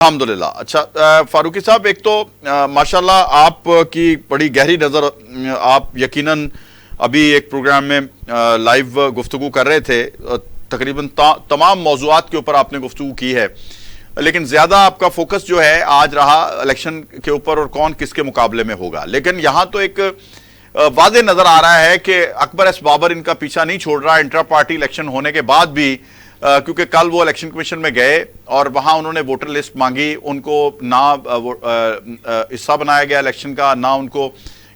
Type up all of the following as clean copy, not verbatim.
الحمدللہ. اچھا فاروقی صاحب، ایک تو ماشاءاللہ آپ کی بڑی گہری نظر، آپ یقیناً ابھی ایک پروگرام میں لائیو گفتگو کر رہے تھے، تقریباً تمام موضوعات کے اوپر آپ نے گفتگو کی ہے، لیکن زیادہ آپ کا فوکس جو ہے آج رہا الیکشن کے اوپر اور کون کس کے مقابلے میں ہوگا. لیکن یہاں تو ایک واضح نظر آ رہا ہے کہ اکبر ایس بابر ان کا پیچھا نہیں چھوڑ رہا انٹرا پارٹی الیکشن ہونے کے بعد بھی، کیونکہ کل وہ الیکشن کمیشن میں گئے اور وہاں انہوں نے ووٹر لسٹ مانگی، ان کو نہ حصہ بنایا گیا الیکشن کا، نہ ان کو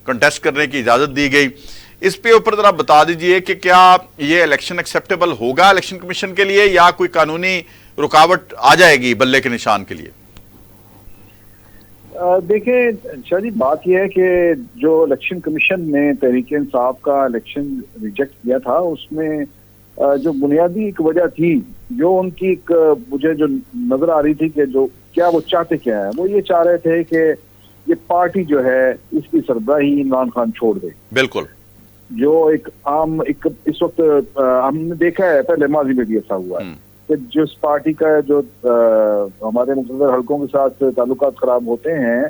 کنٹیسٹ کرنے کی اجازت دی گئی. اس پہ اوپر ذرا بتا دیجئے کہ کیا یہ الیکشن ایکسیپٹیبل ہوگا الیکشن کمیشن کے لیے، یا کوئی قانونی رکاوٹ آ جائے گی بلے کے نشان کے لیے؟ دیکھیں شاہ جی، بات یہ ہے کہ جو الیکشن کمیشن نے تحریک انصاف کا الیکشن ریجیکٹ کیا تھا، اس میں جو بنیادی ایک وجہ تھی، جو ان کی ایک مجھے جو نظر آ رہی تھی کہ جو کیا وہ چاہتے کیا ہے، وہ یہ چاہ رہے تھے کہ یہ پارٹی جو ہے اس کی سربراہی عمران خان چھوڑ دے. بالکل. جو ایک عام اس وقت ہم نے دیکھا ہے، پہلے ماضی میں بھی ایسا ہوا ہے کہ جس پارٹی کا جو ہمارے مقتدر حلقوں کے ساتھ تعلقات خراب ہوتے ہیں،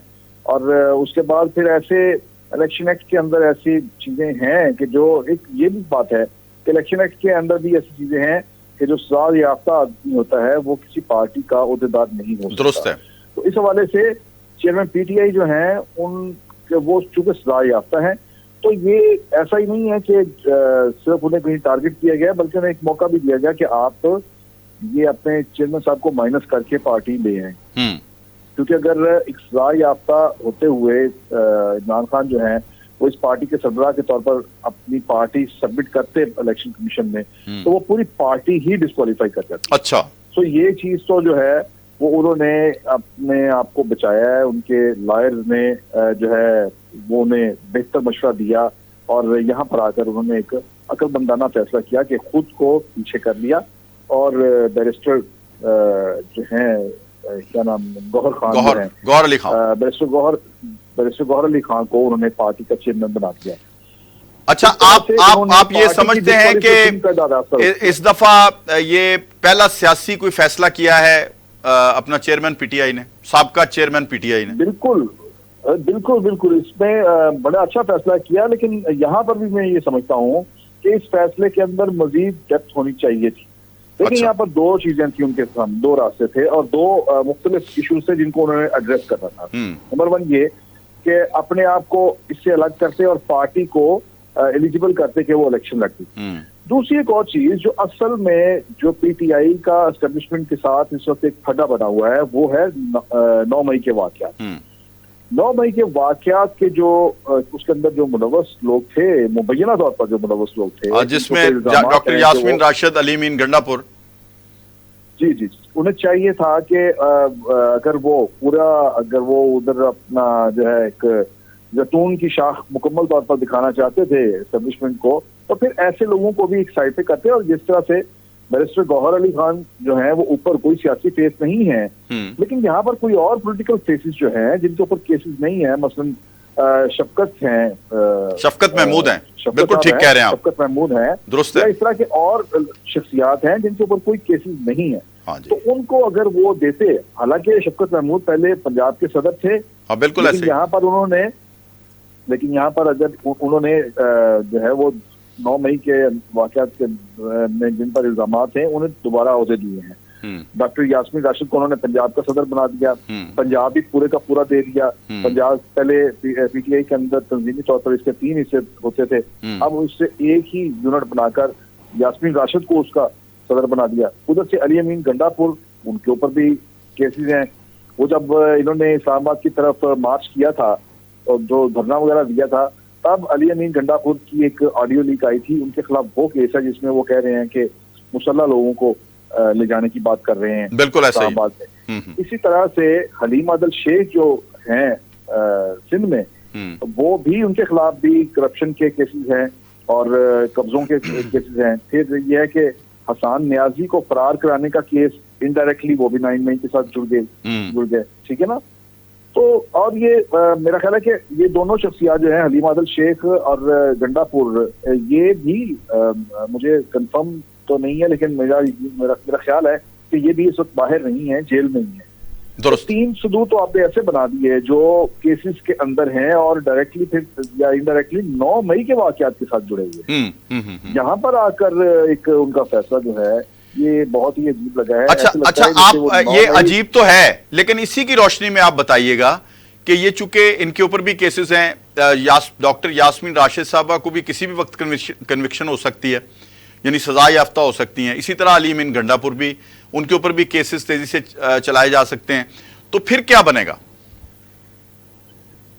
اور اس کے بعد پھر ایسے الیکشن ایکٹ کے اندر ایسی چیزیں ہیں کہ جو ایک یہ بھی بات ہے کہ الیکشن ایکٹ کے اندر بھی ایسی چیزیں ہیں کہ جو سزا یافتہ آدمی ہوتا ہے وہ کسی پارٹی کا عہدیدار نہیں ہو سکتا. درست ہے. تو اس حوالے سے چیئرمین پی ٹی آئی جو ہیں ان کے وہ چونکہ سزا یافتہ ہیں، تو یہ ایسا ہی نہیں ہے کہ صرف انہیں کہیں ٹارگٹ کیا گیا، بلکہ انہیں ایک موقع بھی دیا گیا کہ آپ یہ اپنے چیئرمین صاحب کو مائنس کر کے پارٹی لے آئیں. کیونکہ اگر ایک سزا یافتہ ہوتے ہوئے عمران خان جو ہیں وہ اس پارٹی کے سربراہ کے طور پر اپنی پارٹی سبمٹ کرتے الیکشن کمیشن میں، تو وہ پوری پارٹی ہی ڈسکوالیفائی کر جاتی. اچھا. تو یہ چیز تو جو ہے وہ انہوں نے اپنے آپ کو بچایا ہے. ان کے لائر نے جو ہے وہ انہیں بہتر مشورہ دیا، اور یہاں پر آ کر انہوں نے ایک عقل مندانہ فیصلہ کیا کہ خود کو پیچھے کر لیا، اور بیرسٹر جو ہیں کیا نام گوہر علی خان، بیرسٹر گوہر علی خان کو انہوں نے پارٹی کا چیئرمین بنا دیا. اچھا، آپ یہ سمجھتے ہیں کہ اس دفعہ یہ پہلا سیاسی کوئی فیصلہ کیا ہے اپنا چیئرمین پی ٹی آئی نے، سابقہ چیئرمین پی ٹی آئی نے؟ بالکل بالکل بالکل، اس میں بڑا اچھا فیصلہ کیا، لیکن یہاں پر بھی میں یہ سمجھتا ہوں کہ اس فیصلے کے اندر مزید ڈیپتھ ہونی چاہیے تھی. لیکن یہاں پر دو چیزیں تھیں ان کے سامنے، دو راستے تھے اور دو مختلف ایشوز تھے جن کو انہوں نے ایڈریس کرنا تھا. نمبر 1 یہ کہ اپنے آپ کو اس سے الگ کرتے اور پارٹی کو ایلیجیبل کرتے کہ وہ الیکشن لڑتی. دوسری ایک اور چیز جو اصل میں جو پی ٹی آئی کا اسٹیبلشمنٹ کے ساتھ اس وقت ایک پھڈا بنا ہوا ہے، وہ ہے 9 مئی کے واقعات. 9 مئی کے واقعات کے جو اس کے اندر جو ملوث لوگ تھے، مبینہ طور پر جو ملوث لوگ تھے، جس میں ڈاکٹر یاسمین راشد، علی امین گنڈا پور، جی انہیں چاہیے تھا کہ اگر وہ ادھر اپنا جو ہے ایک زیتون کی شاخ مکمل طور پر دکھانا چاہتے تھے اسٹیبلشمنٹ کو، تو پھر ایسے لوگوں کو بھی ایک سائڈ پہ کرتے. اور جس طرح سے بیرسٹر گوہر علی خان جو ہیں وہ اوپر کوئی سیاسی فیس نہیں ہے، لیکن یہاں پر کوئی اور پولیٹیکل فیسز جو ہیں جن کے اوپر کیسز نہیں ہیں، مثلا شفقت ہیں، شفقت محمود ہیں، بالکل ٹھیک کہہ رہے ہیں آپ، شفقت محمود ہیں، درست ہے، اس طرح کے اور شخصیات ہیں جن کے اوپر کوئی کیسز نہیں ہیں. تو ان کو اگر وہ دیتے، حالانکہ شفقت محمود پہلے پنجاب کے صدر تھے، بالکل ایسے، لیکن یہاں پر اگر انہوں نے جو ہے وہ 9 مئی کے واقعات کے میں جن پر الزامات ہیں انہیں دوبارہ عہدے دیے ہیں. ڈاکٹر یاسمین راشد کو انہوں نے پنجاب کا صدر بنا دیا، پنجاب بھی پورے کا پورا دے دیا. پنجاب پہلے پی ٹی آئی کے اندر تنظیمی طور پر اس کے 3 حصے ہوتے تھے، اب اس سے ایک ہی یونٹ بنا کر یاسمین راشد کو اس کا صدر بنا دیا. ادھر سے علی امین گنڈا پور، ان کے اوپر بھی کیسز ہیں. وہ جب انہوں نے اسلام آباد کی طرف مارچ کیا تھا اور جو دھرنا وغیرہ دیا تھا، تب علی امین گنڈا پور کی ایک آڈیو لیک آئی تھی. ان کے خلاف وہ کیس ہے جس میں وہ کہہ رہے ہیں کہ مسلح لوگوں کو لے جانے کی بات کر رہے ہیں بالکل اسلام آباد میں. اسی طرح سے حلیم عادل شیخ جو ہیں سندھ میں، وہ بھی ان کے خلاف بھی کرپشن کے کیسز ہیں اور قبضوں کے کیسز ہیں. پھر یہ ہے کہ حسان نیازی کو فرار کرانے کا کیس انڈائریکٹلی وہ بھی 9 مئی کے ساتھ جڑ گئے. ٹھیک ہے نا. تو اور یہ میرا خیال ہے کہ یہ دونوں شخصیات جو ہیں حلیم عادل شیخ اور گنڈا پور، یہ بھی مجھے کنفرم تو نہیں ہے، لیکن میرا خیال ہے کہ یہ بھی اس وقت باہر نہیں ہے، جیل میں ہی ہے. درست. 3 ثبوت تو آپ نے ایسے بنا دیے جو کیسز کے اندر ہیں اور ڈائریکٹلی پھر یا انڈائریکٹلی 9 مئی کے واقعات کے ساتھ جڑے ہوئے ہیں. یہاں پر آ کر ایک ان کا فیصلہ جو ہے یہ بہت ہی عجیب لگا ہے. اچھا آپ یہ عجیب تو ہے، لیکن اسی کی روشنی میں آپ بتائیے گا کہ یہ چونکہ ان کے اوپر بھی کیسز ہیں، ڈاکٹر یاسمین راشد صاحبہ کو بھی کسی بھی وقت کنوکشن ہو سکتی ہے، یعنی سزا یافتہ ہو سکتی ہیں. اسی طرح علی امین گنڈا پور بھی، ان کے اوپر بھی کیسز تیزی سے چلائے جا سکتے ہیں. تو پھر کیا بنے گا؟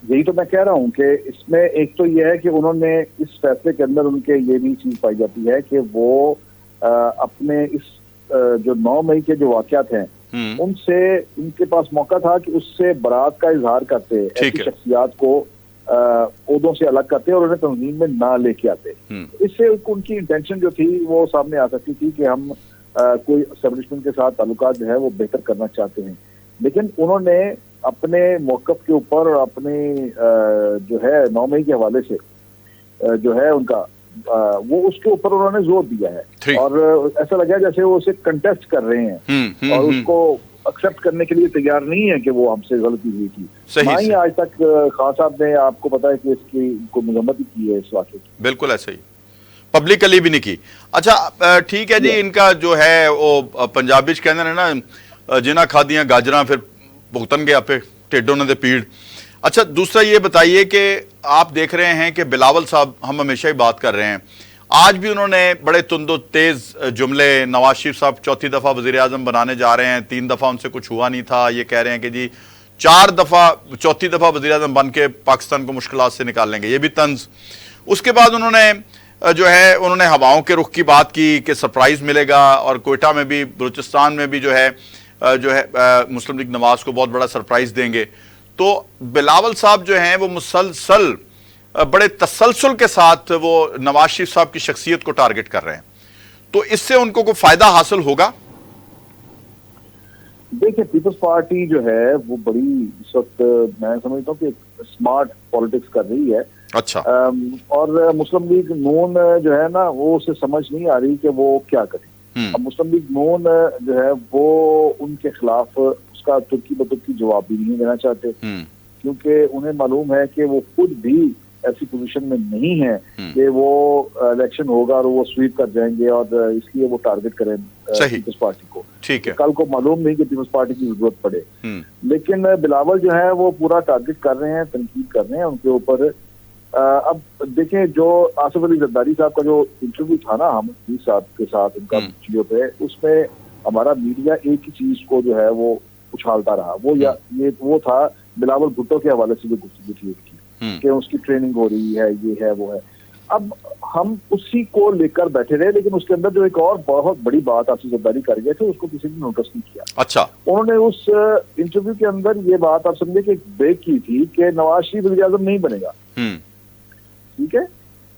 یہی تو میں کہہ رہا ہوں کہ اس میں ایک تو یہ ہے کہ انہوں نے اس فیصلے کے اندر ان کے یہ بھی چیز پائی جاتی ہے کہ وہ اپنے اس جو 9 مئی کے جو واقعات ہیں ان سے ان کے پاس موقع تھا کہ اس سے برات کا اظہار کرتے، ایسی شخصیات کو عہدوں سے الگ کرتے اور انہیں تنظیم میں نہ لے کے آتے. اس سے ان کی انٹینشن جو تھی وہ سامنے آ سکتی تھی کہ ہم کوئی اسٹیبلشمنٹ کے ساتھ تعلقات جو ہے وہ بہتر کرنا چاہتے ہیں. لیکن انہوں نے اپنے موقف کے اوپر اپنے جو ہے 9 مئی کے حوالے سے جو ہے ان کا وہ اس کے اوپر انہوں نے زور دیا ہے اور ایسا لگا جیسے وہ اسے کنٹیسٹ کر رہے ہیں اور اس کو ایکسپٹ کرنے کے لیے تیار نہیں ہے کہ وہ ہم سے غلطی ہوئی تھی. نہ ہی آج تک خان صاحب نے آپ کو پتا ہے کہ اس کی کو مذمت کی ہے اس واقعے کی. بالکل ایسا ہی پبلکلی بھی نہیں کی. اچھا ٹھیک ہے جی، ان کا جو ہے وہ پنجابی کہنے ہیں نا جنہ کھا دیا گاجراں پھر بھگتن گیا پہ ٹیڈوں نے دے پیڑ. اچھا دوسرا یہ بتائیے کہ آپ دیکھ رہے ہیں کہ بلاول صاحب، ہم ہمیشہ ہی بات کر رہے ہیں، آج بھی انہوں نے بڑے تند و تیز جملے، نواز شریف صاحب 4تھی دفعہ وزیر اعظم بنانے جا رہے ہیں، 3 دفعہ ان سے کچھ ہوا نہیں تھا، یہ کہہ رہے ہیں کہ جی 4تھی دفعہ وزیر اعظم بن کے پاکستان کو مشکلات سے نکال لیں گے، یہ بھی طنز. اس کے بعد انہوں نے ہواؤں کے رخ کی بات کی کہ سرپرائز ملے گا اور کوئٹہ میں بھی، بلوچستان میں بھی جو ہے مسلم لیگ نواز کو بہت بڑا سرپرائز دیں گے. تو بلاول صاحب جو ہیں وہ مسلسل بڑے تسلسل کے ساتھ وہ نواز شریف صاحب کی شخصیت کو ٹارگٹ کر رہے ہیں، تو اس سے ان کو کوئی فائدہ حاصل ہوگا؟ دیکھیں پیپلز پارٹی جو ہے وہ بڑی اس وقت میں سمجھتا ہوں کہ اسمارٹ پالیٹکس کر رہی ہے. اچھا. اور مسلم لیگ نون جو ہے نا وہ اسے سمجھ نہیں آ رہی کہ وہ کیا کرے. اب مسلم لیگ نون جو ہے وہ ان کے خلاف اس کا ترکی بترکی جواب بھی نہیں دینا چاہتے، کیونکہ انہیں معلوم ہے کہ وہ خود بھی ایسی پوزیشن میں نہیں ہے کہ وہ الیکشن ہوگا اور وہ سویپ کر جائیں گے، اور اس لیے وہ ٹارگٹ کریں پیپلز پارٹی کو. ٹھیک ہے. کل کو معلوم نہیں کہ پیپلز پارٹی کی ضرورت پڑے. لیکن بلاول جو ہے وہ پورا ٹارگٹ کر رہے ہیں، تنقید کر رہے ہیں ان کے اوپر. اب دیکھیں جو آصف علی زرداری صاحب کا جو انٹرویو تھا نا ہم صاحب کے ساتھ ان کا ویڈیو پہ، اس میں ہمارا میڈیا ایک ہی چیز کو جو ہے وہ اچھالتا رہا، وہ تھا بلاول بھٹو کے حوالے سے جو گفتگو تھی اس کی کہ اس کی ٹریننگ ہو رہی ہے، یہ ہے وہ ہے. اب ہم اسی کو لے کر بیٹھے رہے، لیکن اس کے اندر جو ایک اور بہت بڑی بات آصف زرداری کر گئے تھے اس کو کسی نے نوٹس نہیں کیا. اچھا. انہوں نے اس انٹرویو کے اندر یہ بات آپ سمجھے کہ بریک کی تھی کہ نواز شریف وزیر اعظم نہیں بنے گا. ٹھیک ہے.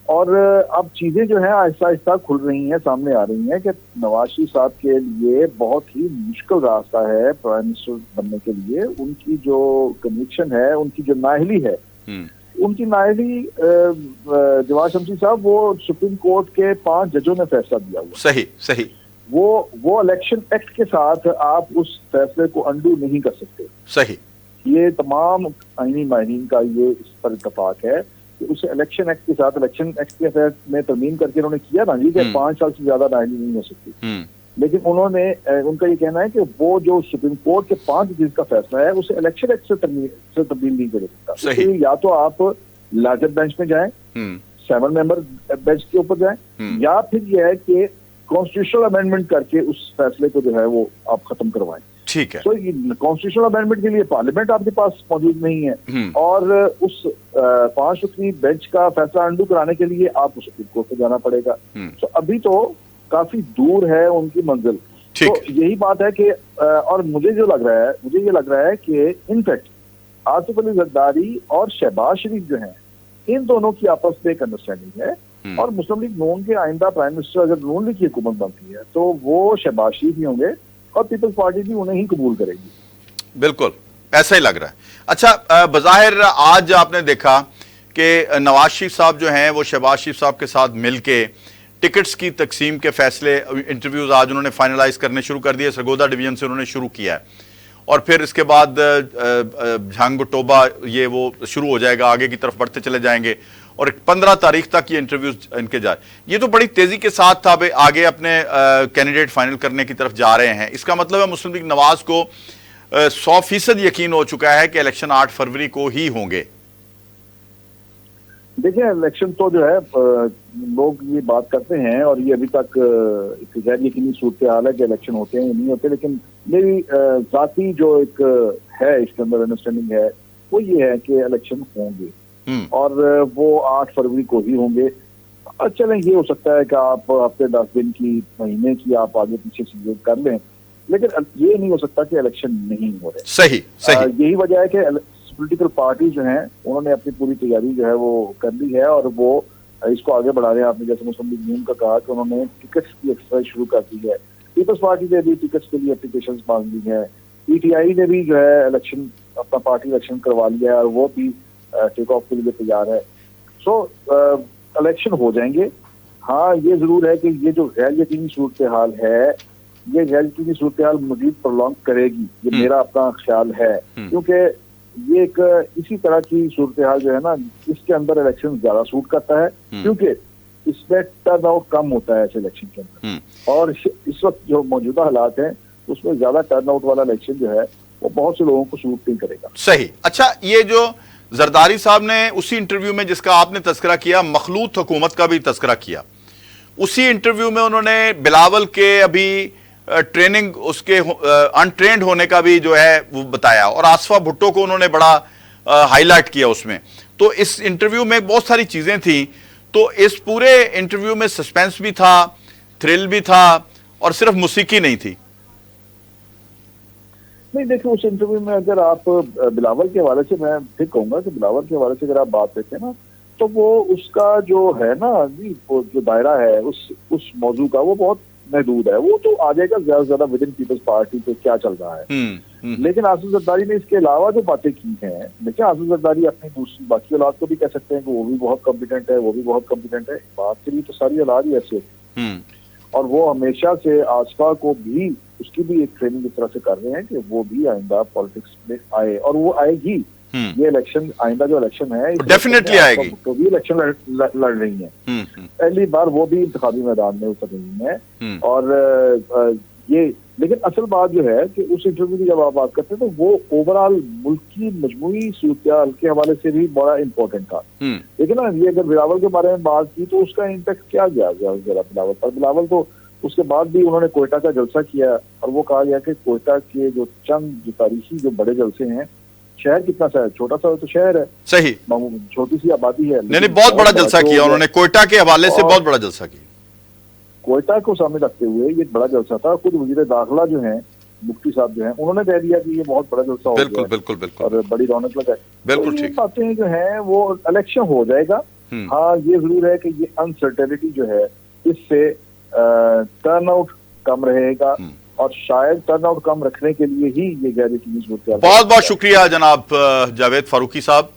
اور اب چیزیں جو ہیں آہستہ آہستہ کھل رہی ہیں، سامنے آ رہی ہیں کہ نواز شریف صاحب کے لیے بہت ہی مشکل راستہ ہے پرائم منسٹر بننے کے لیے. ان کی جو کنوکشن ہے، ان کی جو نااہلی ہے، ان کی نااہلی جواد شمسی صاحب وہ سپریم کورٹ کے 5 ججوں نے فیصلہ دیا ہوا. صحیح. وہ الیکشن ایکٹ کے ساتھ آپ اس فیصلے کو انڈو نہیں کر سکتے. صحیح. یہ تمام آئینی ماہرین کا یہ اس پر اتفاق ہے کہ اسے الیکشن ایکٹ کے ساتھ، الیکشن ایکٹ کے تحت میں ترمیم کر کے انہوں نے کیا نا جی کہ 5 سال سے زیادہ نااہلی نہیں ہو سکتی. لیکن انہوں نے ان کا یہ کہنا ہے کہ وہ جو سپریم کورٹ کے 5 جج کا فیصلہ ہے اسے الیکشن ایکٹ سے تبدیل نہیں کر سکتا. یا تو آپ لارجر بینچ میں جائیں، 7 ممبر بینچ کے اوپر جائیں، یا پھر یہ ہے کہ کانسٹیٹیوشنل امینڈمنٹ کر کے اس فیصلے کو جو ہے وہ آپ ختم کروائیں. ٹھیک ہے. تو کانسٹیٹیوشنل امینڈمنٹ کے لیے پارلیمنٹ آپ کے پاس موجود نہیں ہے، اور اس 5 رکنی بینچ کا فیصلہ انڈو کرانے کے لیے آپ کو سپریم کورٹ پہ جانا پڑے گا. تو ابھی تو کافی دور ہے ان کی منزل. تو یہی بات ہے کہ اور مجھے یہ لگ رہا ہے کہ انفیکٹ آصف علی زرداری اور شہباز شریف جو ہیں ان دونوں کی آپس میں ایک انڈرسٹینڈنگ ہے، اور مسلم لیگ نون کے آئندہ پرائم منسٹر اگر نون لیگ کی حکومت بنتی ہے تو وہ شہباز شریف ہی ہوں گے اور پیپلز پارٹی بھی انہیں ہی قبول کرے گی. بالکل ایسا ہی لگ رہا ہے. اچھا بظاہر آج آپ نے دیکھا کہ نواز شریف صاحب جو ہیں وہ شہباز شریف صاحب کے ساتھ مل کے ٹکٹس کی تقسیم کے فیصلے، انٹرویوز آج انہوں نے فائنلائز کرنے شروع کر دیے. سرگودا ڈویژن سے انہوں نے شروع کیا ہے، اور پھر اس کے بعد جھانگ ٹوبا یہ وہ شروع ہو جائے گا, آگے کی طرف بڑھتے چلے جائیں گے, اور 15 تاریخ تک یہ انٹرویوز ان کے جائے. یہ تو بڑی تیزی کے ساتھ اب آگے اپنے کینڈیڈیٹ فائنل کرنے کی طرف جا رہے ہیں. اس کا مطلب ہے مسلم لیگ نواز کو 100% یقین ہو چکا ہے کہ الیکشن 8 فروری کو ہی ہوں گے. دیکھیں الیکشن تو جو ہے لوگ یہ بات کرتے ہیں اور یہ ابھی تک ایک غیر یقینی صورتحال ہے کہ الیکشن ہوتے ہیں یا نہیں ہوتے, لیکن میری ذاتی جو ایک ہے اس کے اندر انڈرسٹینڈنگ ہے وہ یہ ہے کہ الیکشن ہوں گے اور وہ 8 فروری کو ہی ہوں گے. چلیں یہ ہو سکتا ہے کہ آپ ہفتے 10 دن کی مہینے کی آپ آگے پیچھے سے کر لیں, لیکن یہ نہیں ہو سکتا کہ الیکشن نہیں ہو رہے. صحیح یہی وجہ ہے کہ پولیٹیکل پارٹی جو ہیں انہوں نے اپنی پوری تیاری جو ہے وہ کر لی ہے اور وہ اس کو آگے بڑھا رہے ہیں. آپ نے جیسے مسلم لیگ نون کا کہا کہ انہوں نے ٹکٹس کی ایکسرسائز شروع کر دی ہے. پیپلز پارٹی نے بھی ٹکٹس کے لیے اپلیکیشنز مانگ لی ہیں. پی ٹی آئی نے بھی جو ہے الیکشن اپنا پارٹی الیکشن کروا لیا ہے اور وہ بھی ٹیک آف کے لیے تیار ہے. سو الیکشن ہو جائیں گے. ہاں یہ ضرور ہے کہ یہ جو غیر یقینی صورتحال ہے یہ غیر یقینی صورتحال مزید پرولونگ کرے گی, یہ میرا اپنا خیال ہے, کیونکہ یہ ایک اسی طرح کی صورتحال جو ہے نا اس کے اندر الیکشن زیادہ سوٹ کرتا ہے کیونکہ اس میں ٹرن آؤٹ کم ہوتا ہے ایسے الیکشن کے اندر, اور اس وقت جو موجودہ حالات ہیں اس میں زیادہ ٹرن آؤٹ والا الیکشن جو ہے وہ بہت سے لوگوں کو سوٹ نہیں کرے گا. صحیح. اچھا, یہ جو زرداری صاحب نے اسی انٹرویو میں جس کا آپ نے تذکرہ کیا مخلوط حکومت کا بھی تذکرہ کیا, اسی انٹرویو میں انہوں نے بلاول کے ابھی ٹریننگ اس کے انٹرینڈ ہونے کا بھی جو ہے وہ بتایا, اور آصفہ بھٹو کو انہوں نے بڑا ہائی لائٹ کیا اس میں. تو اس انٹرویو میں بہت ساری چیزیں تھیں, تو اس پورے انٹرویو میں سسپینس بھی تھا, تھرل بھی تھا, اور صرف موسیقی نہیں تھی. نہیں دیکھیں اس انٹرویو میں اگر آپ بلاول کے حوالے سے میں پھر کہوں گا کہ بلاول کے حوالے سے اگر آپ بات دیکھیں نا تو وہ اس کا جو ہے نا جو دائرہ ہے اس موضوع کا وہ بہت محدود ہے. وہ تو آ جائے گا زیادہ سے زیادہ ود ان پیپلز پارٹی پہ کیا چل رہا ہے. لیکن آصف زرداری نے اس کے علاوہ جو باتیں کی ہیں, دیکھیں آصف زرداری اپنی دوسری باقی اولاد کو بھی کہہ سکتے ہیں کہ وہ بھی بہت کمپیٹنٹ ہے, وہ بھی بہت کمپیٹنٹ ہے. بات کے لیے تو ساری اولاد ہی ایسے ہوتی, اور وہ ہمیشہ سے آصفہ کو بھی اس کی بھی ایک ٹریننگ اس طرح سے کر رہے ہیں کہ وہ بھی آئندہ پالیٹکس میں آئے, اور وہ آئے گی. یہ الیکشن آئندہ جو الیکشن ہے ڈیفینیٹلی آئے گی, تو بھی الیکشن لڑ رہی ہیں. پہلی بار وہ بھی انتخابی میدان میں اتر رہی ہیں. اور یہ لیکن اصل بات جو ہے کہ اس انٹرویو کی جب آپ بات کرتے ہیں تو وہ اوور آل ملک کی مجموعی صورتحال کے حوالے سے بھی بڑا امپورٹنٹ تھا. لیکن نا یہ اگر بلاول کے بارے میں بات کی تو اس کا امپیکٹ کیا گیا بلاول پر. بلاول تو اس کے بعد بھی انہوں نے کوئٹہ کا جلسہ کیا اور وہ کہا گیا کہ کوئٹہ کے جو چند جو تاریخی جو بڑے جلسے ہیں, شہر کتنا سا ہے, چھوٹا سا تو شہر ہے, صحیح, چھوٹی سی آبادی ہے, نہیں بہت بڑا جلسہ کیا انہوں نے کوئٹہ کے حوالے سے, بہت بڑا جلسہ کیا. کوئٹہ کو سامنے رکھتے ہوئے یہ بڑا جلسہ تھا. خود وزیر داخلہ جو ہیں مفتی صاحب جو ہیں انہوں نے کہہ دیا کہ یہ بہت بڑا جلسہ ہو گیا, بالکل اور بڑی رونق لگا ہے. بالکل ٹھیک. باتیں جو ہیں وہ الیکشن ہو جائے گا. ہاں یہ ضرور ہے کہ یہ انسرٹینٹی جو ہے اس سے ٹرن آؤٹ کم رہے گا, اور شاید ٹرن آؤٹ کم رکھنے کے لیے ہی یہ غیر یقینی صورتحال. بہت بہت شکریہ جناب جاوید فاروقی صاحب.